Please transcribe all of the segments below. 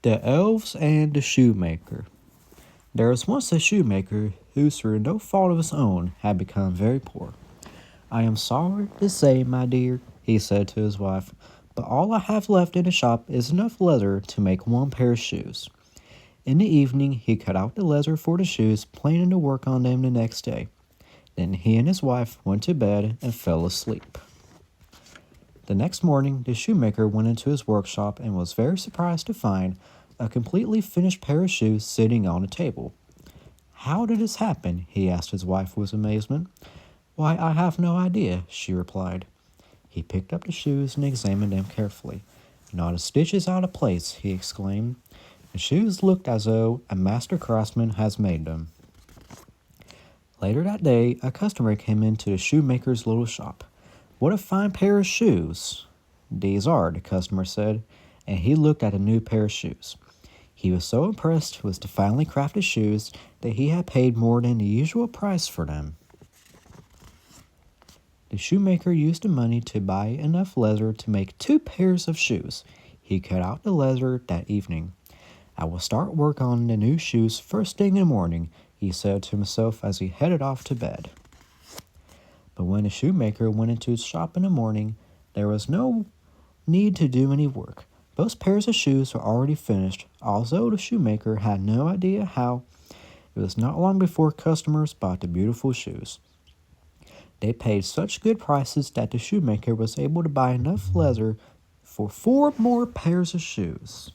The Elves and the Shoemaker. There was once a shoemaker who, through no fault of his own, had become very poor. "I am sorry to say, my dear," he said to his wife, "but all I have left in the shop is enough leather to make one pair of shoes." In the evening, he cut out the leather for the shoes, planning to work on them the next day. Then he and his wife went to bed and fell asleep. The next morning, the shoemaker went into his workshop and was very surprised to find a completely finished pair of shoes sitting on a table. "How did this happen?" he asked his wife with amazement. "Why, I have no idea," she replied. He picked up the shoes and examined them carefully. "Not a stitch is out of place," he exclaimed. "The shoes look as though a master craftsman has made them." Later that day, a customer came into the shoemaker's little shop. "What a fine pair of shoes!" "These are," the customer said, and he looked at a new pair of shoes. He was so impressed with the finely crafted shoes that he had paid more than the usual price for them. The shoemaker used the money to buy enough leather to make 2 pairs of shoes. He cut out the leather that evening. "I will start work on the new shoes first thing in the morning," he said to himself as he headed off to bed. But when the shoemaker went into his shop in the morning, there was no need to do any work. Both pairs of shoes were already finished, although the shoemaker had no idea how. It was not long before customers bought the beautiful shoes. They paid such good prices that the shoemaker was able to buy enough leather for 4 more pairs of shoes.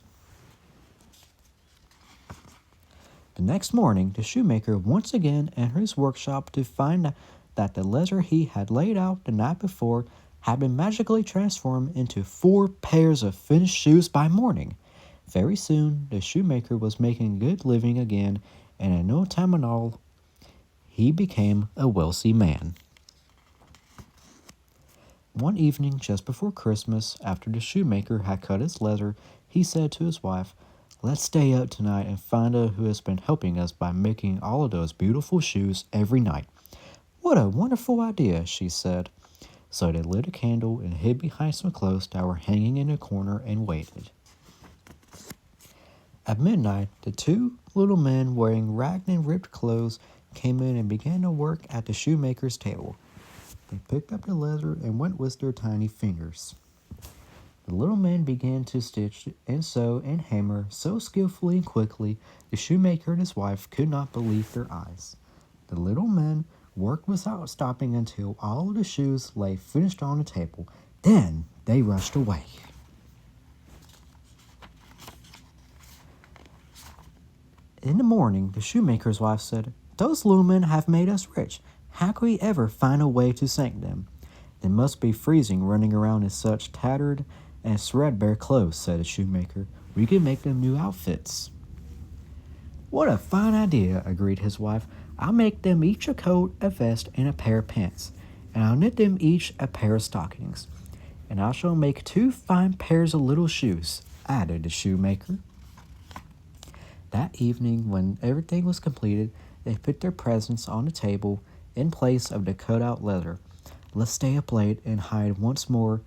The next morning, the shoemaker once again entered his workshop to find that the leather he had laid out the night before had been magically transformed into 4 pairs of finished shoes by morning. Very soon, the shoemaker was making a good living again, and in no time at all, he became a wealthy man. One evening, just before Christmas, after the shoemaker had cut his leather, he said to his wife, "Let's stay up tonight and find out who has been helping us by making all of those beautiful shoes every night." "What a wonderful idea," she said. So they lit a candle and hid behind some clothes that were hanging in a corner and waited. At midnight, the 2 little men wearing ragged and ripped clothes came in and began to work at the shoemaker's table. They picked up the leather and went with their tiny fingers. The little men began to stitch and sew and hammer so skillfully and quickly, the shoemaker and his wife could not believe their eyes. The little men worked without stopping until all of the shoes lay finished on the table. Then they rushed away. In the morning, the shoemaker's wife said, "Those little men have made us rich. How could we ever find a way to thank them? They must be freezing running around in such tattered and threadbare clothes," said the shoemaker. "We can make them new outfits." "What a fine idea," agreed his wife. "I'll make them each a coat, a vest, and a pair of pants, and I'll knit them each a pair of stockings. And I shall make 2 fine pairs of little shoes," added the shoemaker. That evening, when everything was completed, they put their presents on the table in place of the cut-out leather. "Let's stay up late and hide once more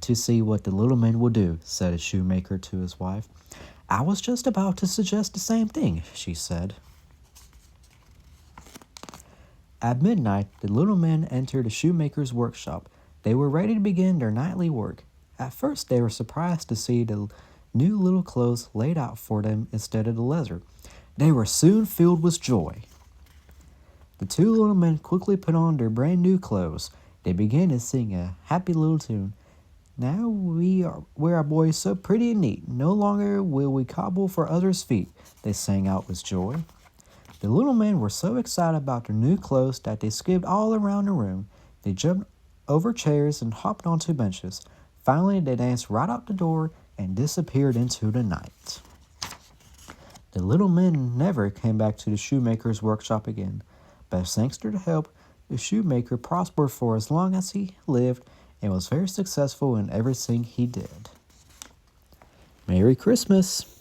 to see what the little men will do," said the shoemaker to his wife. "I was just about to suggest the same thing," she said. At midnight, the little men entered the shoemaker's workshop. They were ready to begin their nightly work. At first, they were surprised to see the new little clothes laid out for them instead of the leather. They were soon filled with joy. The 2 little men quickly put on their brand new clothes. They began to sing a happy little tune. "Now we are boys so pretty and neat. No longer will we cobble for others' feet," they sang out with joy. The little men were so excited about their new clothes that they skipped all around the room. They jumped over chairs and hopped onto benches. Finally, they danced right out the door and disappeared into the night. The little men never came back to the shoemaker's workshop again, but thanks to the help, the shoemaker prospered for as long as he lived and was very successful in everything he did. Merry Christmas!